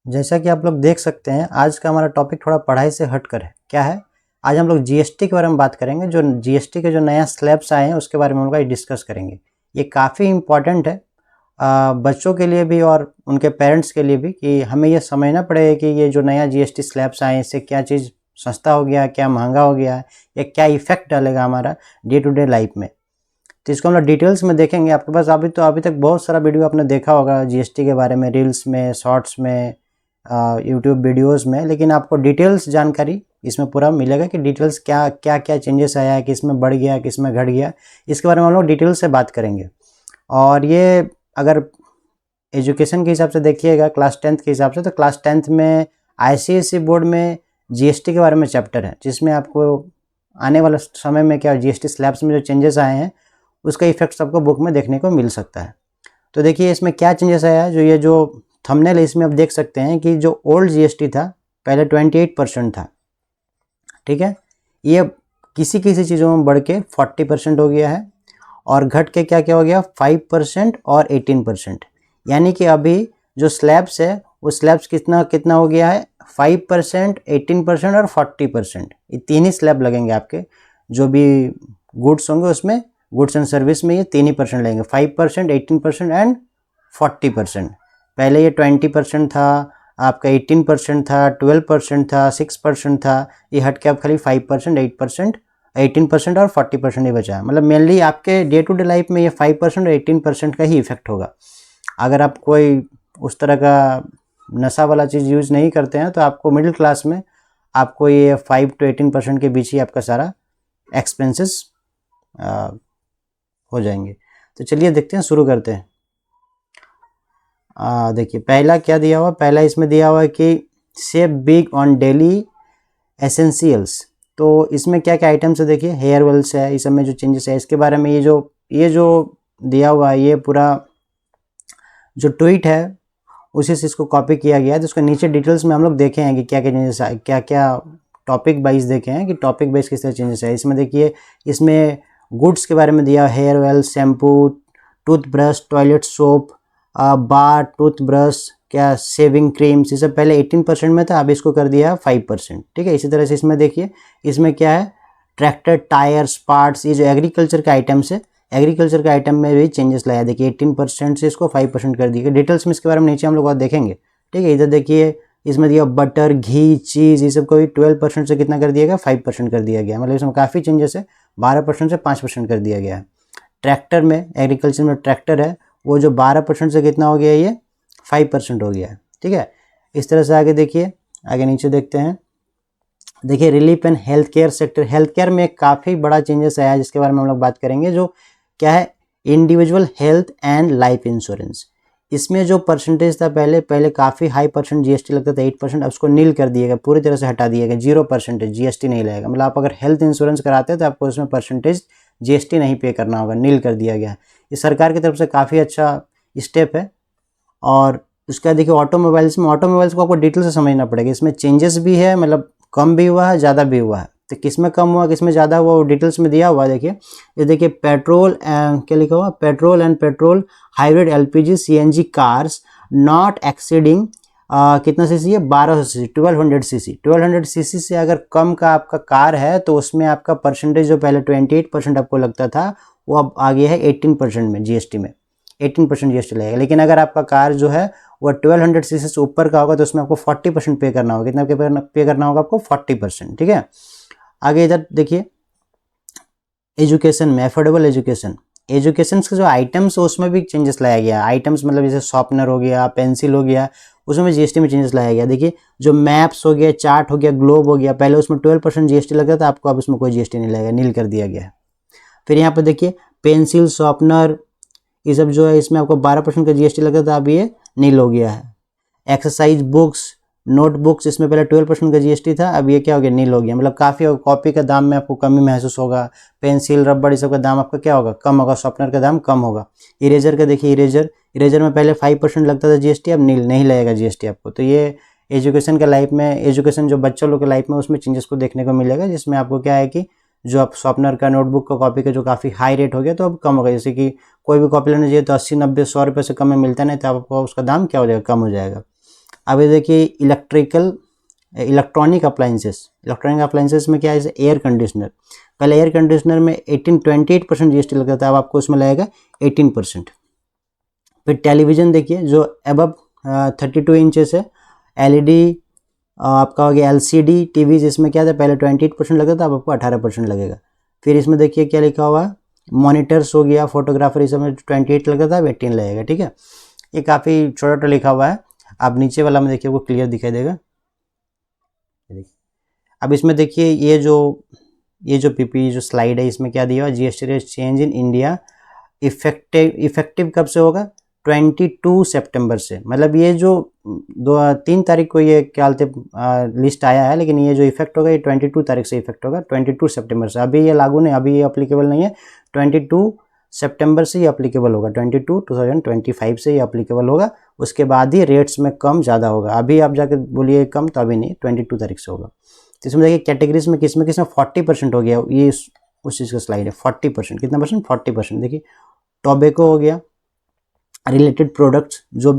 जैसा कि आप लोग देख सकते हैं, आज का हमारा टॉपिक थोड़ा पढ़ाई से हटकर है। क्या है? आज हम लोग जीएसटी के बारे में बात करेंगे। जो जीएसटी के जो नया स्लैब्स आए हैं उसके बारे में हम लोग आज डिस्कस करेंगे। ये काफ़ी इम्पॉर्टेंट है बच्चों के लिए भी और उनके पेरेंट्स के लिए भी, कि हमें ये समझना पड़ेगा कि ये जो नया जीएसटी स्लैब्स आए हैं इससे क्या चीज़ सस्ता हो गया, क्या महंगा हो गया, या क्या इफेक्ट डालेगा हमारा डे टू डे लाइफ में। तो इसको हम लोग डिटेल्स में देखेंगे। आपके पास अभी तक बहुत सारा वीडियो आपने देखा होगा जीएसटी के बारे में, रील्स में, शॉर्ट्स में, यूट्यूब वीडियोस में, लेकिन आपको डिटेल्स जानकारी इसमें पूरा मिलेगा कि डिटेल्स क्या क्या क्या चेंजेस आया है, किस में बढ़ गया, किस में घट गया। इसके बारे में हम लोग डिटेल से बात करेंगे। और ये अगर एजुकेशन के हिसाब से देखिएगा, क्लास 10th के हिसाब से, तो क्लास 10th में आईसीएसई बोर्ड में जीएसटी के बारे में चैप्टर है, जिसमें आपको आने वाले समय में क्या जीएसटी स्लैब्स में जो चेंजेस आए हैं उसका इफेक्ट्स आपको बुक में देखने को मिल सकता है। तो देखिए इसमें क्या चेंजेस आया है। ये जो थंबनेल है इसमें आप देख सकते हैं कि जो ओल्ड जीएसटी था पहले 28% था, ठीक है, ये किसी किसी चीज़ों में बढ़ के 40% हो गया है, और घट के क्या क्या हो गया 5% और 18%। यानी कि अभी जो स्लैब्स है वो स्लैब्स कितना कितना हो गया है 5%, 18% और 40%। ये तीन ही स्लैब लगेंगे आपके। जो भी गुड्स होंगे उसमें, गुड्स एंड सर्विस में ये 3% लगेंगे, 5%, 18% एंड 40%। पहले ये 20% था, आपका 18% था, 12% था, 6% था। ये हट के आप खाली 5%, 8%, 18% और 40% ही बचा है। मतलब मेनली आपके डे टू डे लाइफ में ये 5% और 18% का ही इफेक्ट होगा। अगर आप कोई उस तरह का नशा वाला चीज़ यूज़ नहीं करते हैं तो आपको मिडिल क्लास में आपको ये 5 to 18% के बीच ही आपका सारा एक्सपेंसेस हो जाएंगे। तो चलिए देखते हैं, शुरू करते हैं। देखिए पहला क्या दिया हुआ, पहला इसमें दिया हुआ है कि save big on daily essentials. तो इसमें क्या क्या आइटम्स है देखिए, हेयर ऑयल्स है, इस सब में जो चेंजेस है इसके बारे में ये जो दिया हुआ है, ये पूरा जो ट्वीट है उसी से इसको कॉपी किया गया है। तो उसके नीचे डिटेल्स में हम लोग देखे हैं कि क्या क्या चेंजेस है, क्या क्या टॉपिक वाइज देखे हैं कि टॉपिक वाइज किस तरह चेंजेस है। इसमें देखिए, इसमें गुड्स के बारे में दिया, hair oil, shampoo, toothbrush, toilet soap, bar, toothbrush, क्या सेविंग क्रीम्स, ये सब पहले 18% में था, अब इसको कर दिया 5%, ठीक है। इसी तरह से इसमें देखिए, इसमें क्या है, ट्रैक्टर टायर्स पार्ट्स, ये जो एग्रीकल्चर के आइटम्स है, एग्रीकल्चर के आइटम में भी चेंजेस लाया। देखिए 18% से इसको 5% कर दिया। डिटेल्स में इसके बारे में नीचे हम लोग और देखेंगे, ठीक है। इधर देखिए इसमें दिया बटर, घी, चीज़, ये सब को भी 12% से कितना कर दिया गया 5% कर दिया गया। मतलब इसमें काफ़ी चेंजेस है, 12% से 5% कर दिया गया है। ट्रैक्टर में, एग्रीकल्चर में ट्रैक्टर है, वो जो 12% से कितना हो गया, ये 5% हो गया है, ठीक है। इस तरह से आगे देखिए, आगे नीचे देखते हैं। देखिए relief and health care sector, health care में काफ़ी बड़ा चेंजेस आया है जिसके बारे में हम लोग बात करेंगे। जो क्या है, individual health and life insurance. इसमें जो परसेंटेज था पहले काफ़ी हाई परसेंट जीएसटी लगता था 8%, अब उसको नील कर दिएगा, पूरी तरह से हटा दिएगा, 0% जीएसटी नहीं लगेगा। मतलब आप अगर हेल्थ इंश्योरेंस कराते हैं तो आपको उसमें परसेंटेज जीएसटी नहीं पे करना होगा, नील कर दिया गया। ये सरकार की तरफ से काफ़ी अच्छा स्टेप है। और उसका देखिए ऑटोमोबाइल्स में, ऑटोमोबाइल्स को आपको डिटेल से समझना पड़ेगा। इसमें चेंजेस भी है, मतलब कम भी हुआ है, ज़्यादा भी हुआ है। तो किस में कम हुआ, किस में ज़्यादा हुआ, वो डिटेल्स में दिया हुआ है। देखिए ये देखिए, पेट्रोल क्या लिखा हुआ, petrol and petrol hybrid LPG CNG cars not exceeding कितना सीसी है, 1200 सीसी, 1200 सीसी। 1200 सीसी से अगर कम का आपका कार है तो उसमें आपका परसेंटेज जो पहले 28% आपको लगता था वो अब आ गया है 18% में, जीएसटी में 18% जीएसटी लगेगा। लेकिन अगर आपका कार जो है वो 1200 सीसी से ऊपर का होगा तो उसमें आपको 40% पे करना होगा। कितना पे करना होगा आपको, 40%, ठीक है। आगे इधर देखिए, एजुकेशन में, अफोर्डेबल एजुकेशन, एजुकेशन के जो आइटम्स है उसमें भी चेंजेस लाया गया। आइटम्स मतलब जैसे शॉर्पनर हो गया, पेंसिल हो गया, उसमें जीएसटी में चेंजेस लाया गया। देखिए जो मैप्स हो गया, चार्ट हो गया, ग्लोब हो गया, पहले उसमें 12% जीएसटी लगता था, आपको अब उसमें कोई जीएसटी नहीं लगेगा, नील कर दिया गया। फिर यहाँ पर देखिए पेंसिल, शॉर्पनर, ये सब जो है इसमें आपको 12% का जीएसटी लगता था, अब ये नील हो गया है। एक्सरसाइज बुक्स, नोटबुक्स, इसमें पहले 12% का जीएसटी था, अब ये क्या हो गया, नील हो गया। मतलब काफ़ी कॉपी का दाम में आपको कमी महसूस होगा। पेंसिल, रबड़, ये सब का दाम आपका क्या होगा, कम होगा। शॉर्पनर का दाम कम होगा। इरेजर का देखिए, इरेजर में पहले 5% लगता था जीएसटी, अब नील नहीं लगेगा जीएसटी आपको। तो ये एजुकेशन के लाइफ में, एजुकेशन जो बच्चों लोग के लाइफ में, उसमें चेंजेस को देखने को मिलेगा। जिसमें आपको क्या है कि जो आप शॉर्पनर का, नोटबुक का, कॉपी का जो काफ़ी हाई रेट हो गया तो अब कम होगा। जैसे कि कोई भी कॉपी लेने चाहिए तो 80, 90, 100 रुपये से कम में मिलता नहीं, तो आपको उसका दाम क्या हो जाएगा, कम हो जाएगा। अब ये देखिए इलेक्ट्रॉनिक अप्लाइंसेस में क्या है, जैसे एयर कंडीशनर, पहले एयर कंडीशनर में 28% जीएसटी लगता था, अब आपको उसमें लगेगा 18%। फिर टेलीविज़न देखिए जो अबव 32 इंचेस है, एलईडी आपका हो गया, एलसीडी टीवी जिसमें क्या था पहले 28% लगता था, अब आपको 18% लगेगा। फिर इसमें देखिए क्या लिखा हुआ है, मॉनिटर्स हो गया, फोटोग्राफर, इस समय 28 लगता था, अब 18 लगेगा, ठीक है। ये काफ़ी छोटा छोटा लिखा हुआ है, आप नीचे वाला में देखिए वो क्लियर दिखाई देगा। अब इसमें देखिए ये जो पीपी जो स्लाइड है, इसमें क्या दिया हुआ, GST rate change in India effective कब से होगा, 22 सितंबर से। मतलब ये जो 3 तारीख को ये क्या लिस्ट आया है, लेकिन ये जो इफेक्ट होगा ये 22 तारीख से इफेक्ट होगा, 22 सितंबर से। अभी ये लागू नहीं, अभी ये अप्लीकेबल नहीं है, 22 सितंबर से ये अप्लीकेबल होगा, 2025 से ये अप्लीकेबल होगा। उसके बाद ही रेट्स में कम ज़्यादा होगा, अभी आप जाकर बोलिए कम तो अभी नहीं, 22 तारीख से होगा। तो इसमें देखिए कैटेगरीज में किस में 40% हो गया, ये उस चीज़ का स्लाइड है। 40% कितना परसेंट, 40%। देखिए टोबैको हो गया, रिलेटेड प्रोडक्ट्स जो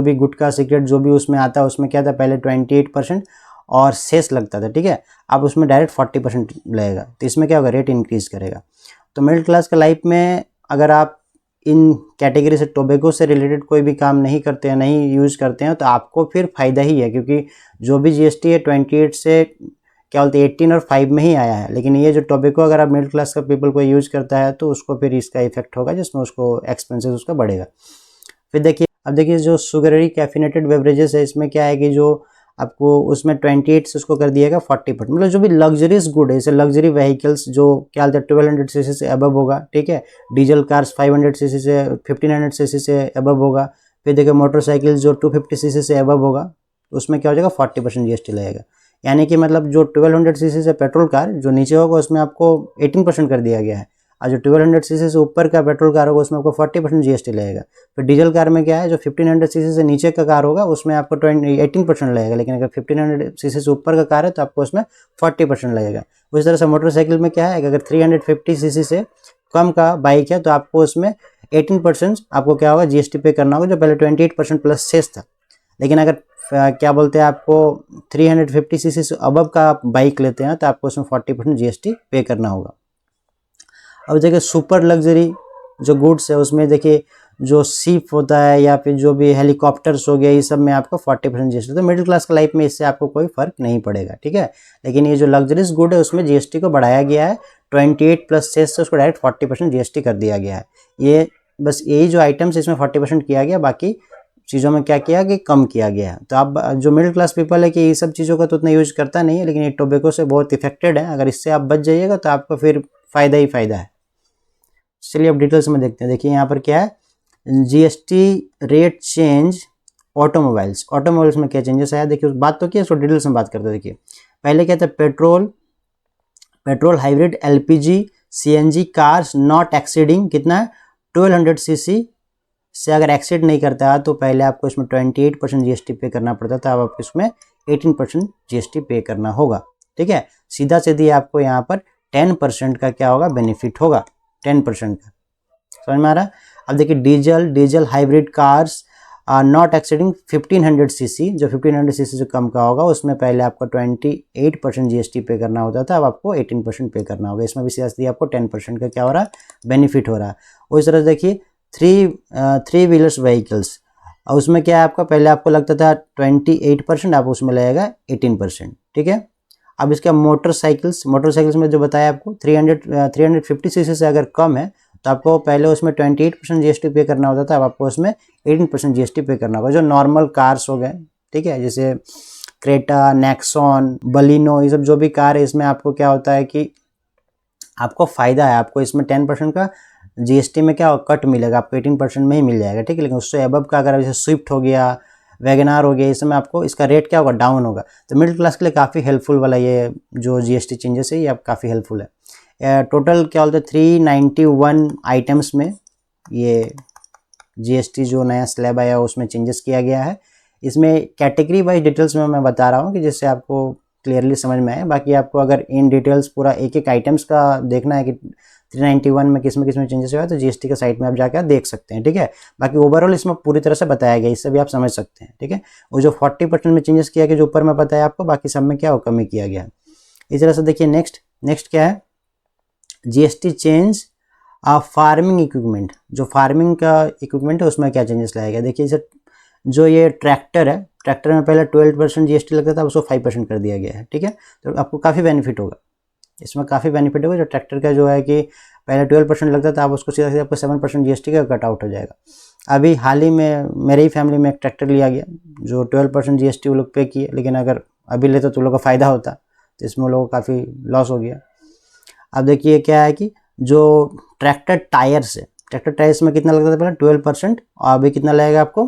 भी गुटखा सिगरेट जो भी उसमें आता है, उसमें क्या था पहले 28% और सेस लगता था, ठीक है, अब उसमें डायरेक्ट 40% लगेगा। तो इसमें क्या होगा, रेट इंक्रीज करेगा। तो मिडिल क्लास के लाइफ में अगर आप इन कैटेगरी से टोबैको से रिलेटेड कोई भी काम नहीं करते हैं, नहीं यूज़ करते हैं, तो आपको फिर फ़ायदा ही है, क्योंकि जो भी जीएसटी है 28 से क्या बोलते हैं 18 और 5 में ही आया है। लेकिन ये जो टोबैको अगर आप मिडिल क्लास का पीपल को यूज़ करता है तो उसको फिर इसका इफेक्ट होगा, जिसमें उसको एक्सपेंसेस उसका बढ़ेगा। फिर देखिए अब देखिए जो शुगररी कैफिनेटेड बेवरेजेस है, इसमें क्या है कि जो आपको उसमें 28 से उसको कर दिएगा 40%। मतलब जो भी लग्जरीज गुड है, जैसे लग्जरी व्हीकल्स जो क्या बोलते हैं 1200 सीसी से अबव होगा, ठीक है, डीजल कार्स 500 सीसी से 1500 सीसी से अबव होगा। फिर देखिए मोटरसाइकिल जो 250 सीसी से अबव होगा, उसमें क्या हो जाएगा 40% जीएसटी लगेगा। यानी कि मतलब जो 1200 सीसी से पेट्रोल कार जो नीचे होगा उसमें आपको 18% कर दिया गया है, और जो 1200 सीसी से ऊपर का पेट्रोल कार होगा उसमें आपको 40% जीएसटी लगेगा। फिर डीजल कार में क्या है, जो 1500 सीसी से नीचे का कार होगा उसमें आपको 18% लगेगा, लेकिन अगर 1500 सीसी से ऊपर का कार है तो आपको उसमें 40% लगेगा। उसी तरह से मोटरसाइकिल में क्या है, अगर 350 सीसी से कम का बाइक है तो आपको उसमें 18% आपको क्या होगा जीएसटी पे करना होगा, जो पहले 28% प्लस सेस था। लेकिन अगर क्या बोलते हैं आपको 350 सीसी से अबव का आप बाइक लेते हैं तो आपको उसमें 40% जीएसटी पे करना होगा। अब देखिए सुपर लग्जरी जो गुड्स है उसमें देखिए जो शिप होता है या फिर जो भी हेलीकॉप्टर्स हो गया, ये सब में आपको 40% जीएसटी। तो मिडिल क्लास का लाइफ में इससे आपको कोई फर्क नहीं पड़ेगा, ठीक है। लेकिन ये जो लग्जरीज गुड है उसमें जीएसटी को बढ़ाया गया है, 28 प्लस सेस से उसको डायरेक्ट 40% जीएसटी कर दिया गया है। ये बस यही जो आइटम्स इसमें 40% किया गया, बाकी चीज़ों में क्या किया कि कम किया गया है। तो आप जो मिडिल क्लास पीपल है कि ये सब चीज़ों का तो उतना यूज करता नहीं है, लेकिन ये टोबैको से बहुत इफेक्टेड है। अगर इससे आप बच जाइएगा तो आपको फिर फ़ायदा ही फ़ायदा है। चलिए अब डिटेल्स में देखते हैं। देखिए यहाँ पर क्या है, जीएसटी रेट चेंज ऑटोमोबाइल्स में क्या चेंजेस आया, देखिए उस बात तो की उसको डिटेल्स में बात करते हैं। देखिए पहले क्या था, petrol hybrid LPG CNG cars not exceeding कितना है 1200 सीसी से अगर एक्सीड नहीं करता है तो पहले आपको इसमें 28% जीएसटी पे करना पड़ता था, अब आपको इसमें 18% जीएसटी पे करना होगा, ठीक है। सीधा सीधी आपको यहाँ पर 10% का क्या होगा बेनिफिट होगा, 10% का, समझ में आ रहा है। अब देखिए diesel hybrid cars not exceeding 1500 CC, जो 1500 सीसी से कम का होगा उसमें पहले आपको 28% जीएसटी पे करना होता था, अब आपको 18% पे करना होगा। इसमें भी सीधा सीधी आपको 10% का क्या हो रहा है बेनिफिट हो रहा है। उस तरह से देखिए थ्री व्हीलर्स व्हीकल्स, और उसमें क्या है आपका पहले आपको लगता था 28%, आप उसमें लगेगा 18%, ठीक है। अब इसका मोटरसाइकिल्स में जो बताया आपको 350 सीसी से अगर कम है तो आपको पहले उसमें 28% जीएसटी पे करना होता था, अब आपको उसमें 18% जीएसटी पे करना होगा। जो नॉर्मल कार्स हो गए, ठीक है, जैसे क्रेटा, नेक्सॉन, बलिनो, ये सब जो भी कार है इसमें आपको क्या होता है कि आपको फ़ायदा है, आपको इसमें 10% का जीएसटी में क्या कट मिलेगा, आपको 18% में ही मिल जाएगा, ठीक है। लेकिन उससे अबव का अगर जैसे स्विफ्ट हो गया, वैगनार हो गया, इसमें आपको इसका रेट क्या होगा डाउन होगा। तो मिडिल क्लास के लिए काफ़ी हेल्पफुल वाला ये जो जीएसटी चेंजेस है ये आप काफ़ी हेल्पफुल है। टोटल क्या बोलते हैं 391 आइटम्स में ये जीएसटी जो नया स्लैब आया उसमें चेंजेस किया गया है। इसमें कैटेगरी वाइज डिटेल्स में मैं बता रहा हूँ कि जिससे आपको क्लियरली समझ में आए। बाकी आपको अगर इन डिटेल्स पूरा एक एक आइटम्स का देखना है कि 391 में किस में चेंजेस हुआ है, तो जीएसटी के साइट में आप जाकर देख सकते हैं, ठीक है। बाकी ओवरऑल इसमें पूरी तरह से बताया गया, इससे भी आप समझ सकते हैं, ठीक है। वो जो 40% में चेंजेस किया गया जो ऊपर में बताया आपको, बाकी सब में क्या हो कमी किया गया। इस तरह से देखिए नेक्स्ट क्या है, जीएसटी चेंज फार्मिंग इक्विपमेंट। जो फार्मिंग का इक्विपमेंट है उसमें क्या चेंजेस लाया गया, देखिए इसे जो ये ट्रैक्टर है, ट्रैक्टर में पहले 12% जीएसटी लगता था, उसको 5% कर दिया गया है, ठीक है। तो आपको काफ़ी बेनिफिट होगा, इसमें काफ़ी बेनिफिट होगा। जो ट्रैक्टर का जो है कि पहले 12% लगता था, आप उसको सीधा सीधा आपको 7% जीएसटी का कट आउट हो जाएगा। अभी हाल ही में मेरे ही फैमिली में एक ट्रैक्टर लिया गया जो 12% जीएसटी वो लोग पे किए, लेकिन अगर अभी लेते तो लोगों का फ़ायदा होता, तो इसमें लोगों को काफ़ी लॉस हो गया। अब देखिए क्या है कि जो ट्रैक्टर टायर्स है, ट्रैक्टर टायर्स में कितना लगता था पहले 12%, और अभी कितना लगेगा आपको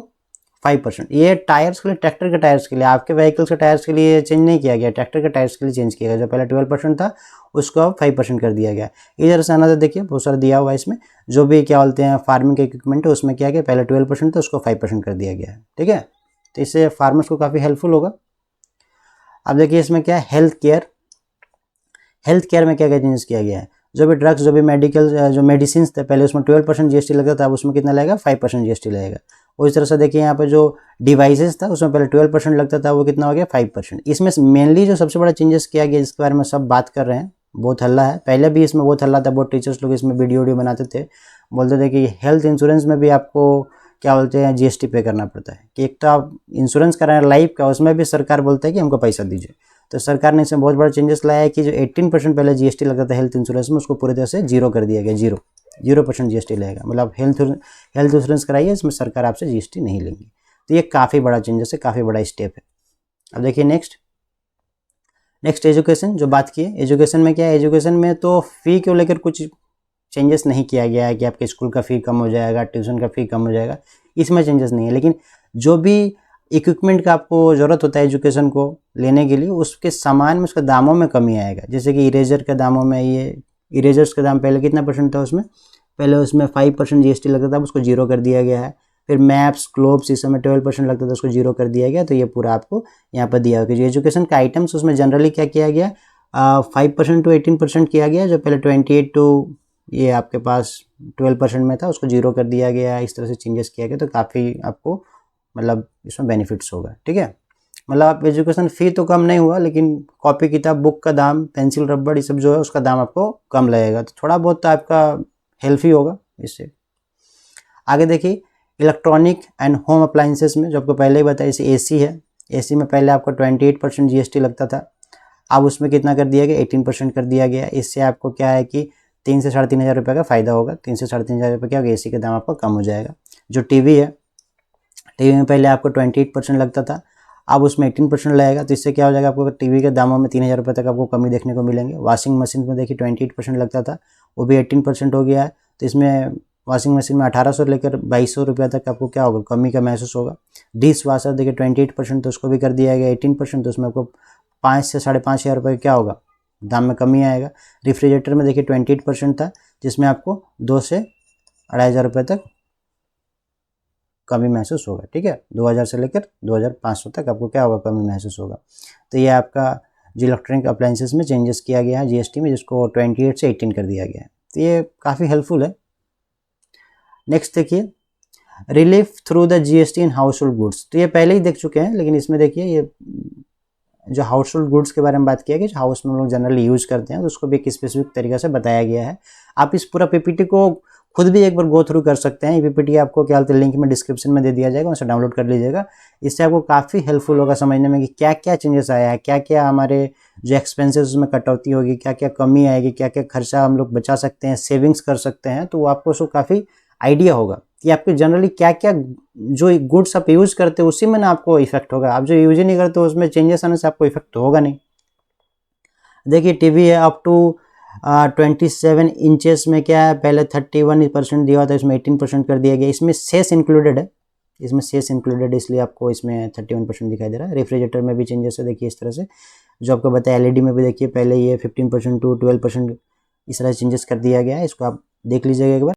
5%। ये टायर्स के लिए, ट्रैक्टर के टायर्स के लिए, आपके व्हीकल्स के टायर्स के लिए चेंज नहीं किया गया, ट्रैक्टर के टायर्स के लिए चेंज किया गया। जो पहले 12% था उसको अब 5% कर दिया गया। इधर से आना देखिए बहुत सारा दिया हुआ है इसमें, जो भी क्या बोलते हैं फार्मिंग के इक्विपमेंट है उसमें क्या गया, पहले 12% था उसको 5% कर दिया गया है, ठीक है। तो इससे फार्मर्स को काफ़ी हेल्पफुल होगा। अब देखिए इसमें क्या है, हेल्थ केयर में क्या क्या चेंजेस किया गया है। जो भी ड्रग्स, जो भी मेडिकल, जो मेडिसिन थे पहले उसमें 12% जीएसटी लगता था, अब उसमें कितना लगेगा 5% जीएसटी लगेगा। और इस तरह से देखिए यहाँ पे जो डिवाइसेस था उसमें पहले 12% लगता था, वो कितना हो गया 5%। इसमें मेनली जो सबसे बड़ा चेंजेस किया गया जिसके बारे में सब बात कर रहे हैं, बहुत हल्ला है, पहले भी इसमें बहुत हल्ला था, बहुत टीचर्स लोग इसमें वीडियो बनाते थे, बोलते थे कि हेल्थ इंश्योरेंस में भी आपको क्या बोलते हैं जीएसटी पे करना पड़ता है, कि एक तो आप इंश्योरेंस करा रहे हैं लाइफ का, उसमें भी सरकार बोलता है कि हमको पैसा दीजिए। तो सरकार ने इसमें बहुत बड़ा चेंजेस लाया है कि जो 18% पहले जीएसटी लगता था हेल्थ इंश्योरेंस में, उसको पूरी तरह से जीरो कर दिया गया, 0% जीएसटी लगेगा। मतलब हेल्थ इंश्योरेंस कराइए, इसमें सरकार आपसे जीएसटी नहीं लेंगी। तो ये काफ़ी बड़ा चेंजेस है, काफ़ी बड़ा स्टेप है। अब देखिए नेक्स्ट एजुकेशन, जो बात की है एजुकेशन में क्या है, एजुकेशन में तो फ़ी को लेकर कुछ चेंजेस नहीं किया गया है कि आपके स्कूल का फ़ी कम हो जाएगा, ट्यूशन का फ़ी कम हो जाएगा, इसमें चेंजेस नहीं है। लेकिन जो भी इक्विपमेंट का आपको ज़रूरत होता है एजुकेशन को लेने के लिए, उसके सामान में, उसके दामों में कमी आएगा। जैसे कि इरेजर के दामों में, ये इरेजर्स का दाम पहले कितना परसेंट था उसमें, पहले उसमें 5% जीएसटी लगता था, उसको जीरो कर दिया गया है। फिर मैप्स, ग्लोब्स, इस समय 12% लगता था, उसको जीरो कर दिया गया। तो ये पूरा आपको यहाँ पर दिया हुआ। जो एजुकेशन का आइटम्स उसमें जनरली क्या किया गया, 5% टू 18% किया गया। जो पहले 28 टू ये आपके पास 12% में था, उसको जीरो कर दिया गया। इस तरह से चेंजेस किया गया, तो काफ़ी आपको मतलब इसमें बेनिफिट्स होगा, ठीक है। मतलब आप एजुकेशन फ़ी तो कम नहीं हुआ, लेकिन कॉपी किताब, बुक का दाम, पेंसिल, रबड़, ये सब जो है उसका दाम आपको कम लगेगा। तो थोड़ा बहुत तो आपका हेल्प ही होगा इससे। आगे देखिए इलेक्ट्रॉनिक एंड होम अप्लाइंसेस में, जो आपको पहले ही बताया, जैसे एसी है, एसी में पहले आपको 28% जीएसटी लगता था, अब उसमें कितना कर दिया गया, 18% कर दिया गया। इससे आपको क्या है कि 3 से 3,500 हज़ार रुपये का फ़ायदा होगा। 3 से 3,500 हज़ार रुपये क्या होगा, एसी का दाम आपका कम हो जाएगा। जो टीवी है, टीवी में पहले आपको 28% लगता था, अब उसमें 18% लगेगा। तो इससे क्या हो जाएगा, आपको टीवी के दामों में 3,000 रुपये तक आपको कमी देखने को मिलेंगे। वॉशिंग मशीन में देखिए 28% लगता था, वो भी 18% हो गया है। तो इसमें वॉशिंग मशीन में 1,800 लेकर 2,200 रुपये तक आपको क्या होगा, कमी का महसूस होगा। डिश वाशर देखिए 28%, तो उसको भी कर दिया गया 18%, तो उसमें आपको 5 से 5,500 रुपये क्या होगा, दाम में कमी आएगा। रेफ्रिजरेटर में देखिए 28% था, जिसमें आपको 2 से 2,500 रुपये तक कमी महसूस होगा, ठीक है। 2,000 से लेकर 2,500 तक आपको क्या होगा, कमी महसूस होगा। तो ये आपका जो इलेक्ट्रॉनिक अप्लाइंसेस में चेंजेस किया गया है जीएसटी में, जिसको 28 से 18 कर दिया गया है। तो ये काफ़ी हेल्पफुल है। नेक्स्ट देखिए relief through the GST in house hold goods. तो ये पहले ही देख चुके हैं, लेकिन इसमें देखिए ये जो हाउस होल्ड गुड्स के बारे में बात किया गया, जो हाउस में लोग जनरली यूज़ करते हैं, तो उसको भी एक स्पेसिफिक तरीके से बताया गया है। आप इस पूरा पीपीटी को खुद भी एक बार गो थ्रू कर सकते हैं। ये पीपीटी आपको क्या बोलते हैं, लिंक में डिस्क्रिप्शन में दे दिया जाएगा, उसे डाउनलोड कर लीजिएगा। इससे आपको काफ़ी हेल्पफुल होगा समझने में कि क्या क्या चेंजेस आया है, क्या क्या हमारे जो एक्सपेंसेस उसमें कटौती होगी, क्या क्या कमी आएगी, क्या क्या खर्चा हम लोग बचा सकते हैं, सेविंग्स कर सकते हैं। तो वो आपको उसको काफ़ी आइडिया होगा कि आपके जनरली क्या क्या जो गुड्स आप यूज़ करते हो उसी में ना आपको इफेक्ट होगा। आप जो यूज ही नहीं करते उसमें चेंजेस आने से आपको इफेक्ट होगा नहीं। देखिए टीवी है अप टू 27 इंचेस में क्या है, पहले 31% दिया हुआ था, इसमें 18% कर दिया गया। इसमें सेस इंक्लूडेड है, इसमें सेस इंक्लूडेड है, इसलिए आपको इसमें 31% दिखाई दे रहा है। रेफ्रिजरेटर में भी चेंजेस है, देखिए इस तरह से जो आपको बताया। एलईडी में भी देखिए पहले ये 15% टू 12% इस तरह से चेंजेस कर दिया गया है। इसको आप देख लीजिएगा एक बार।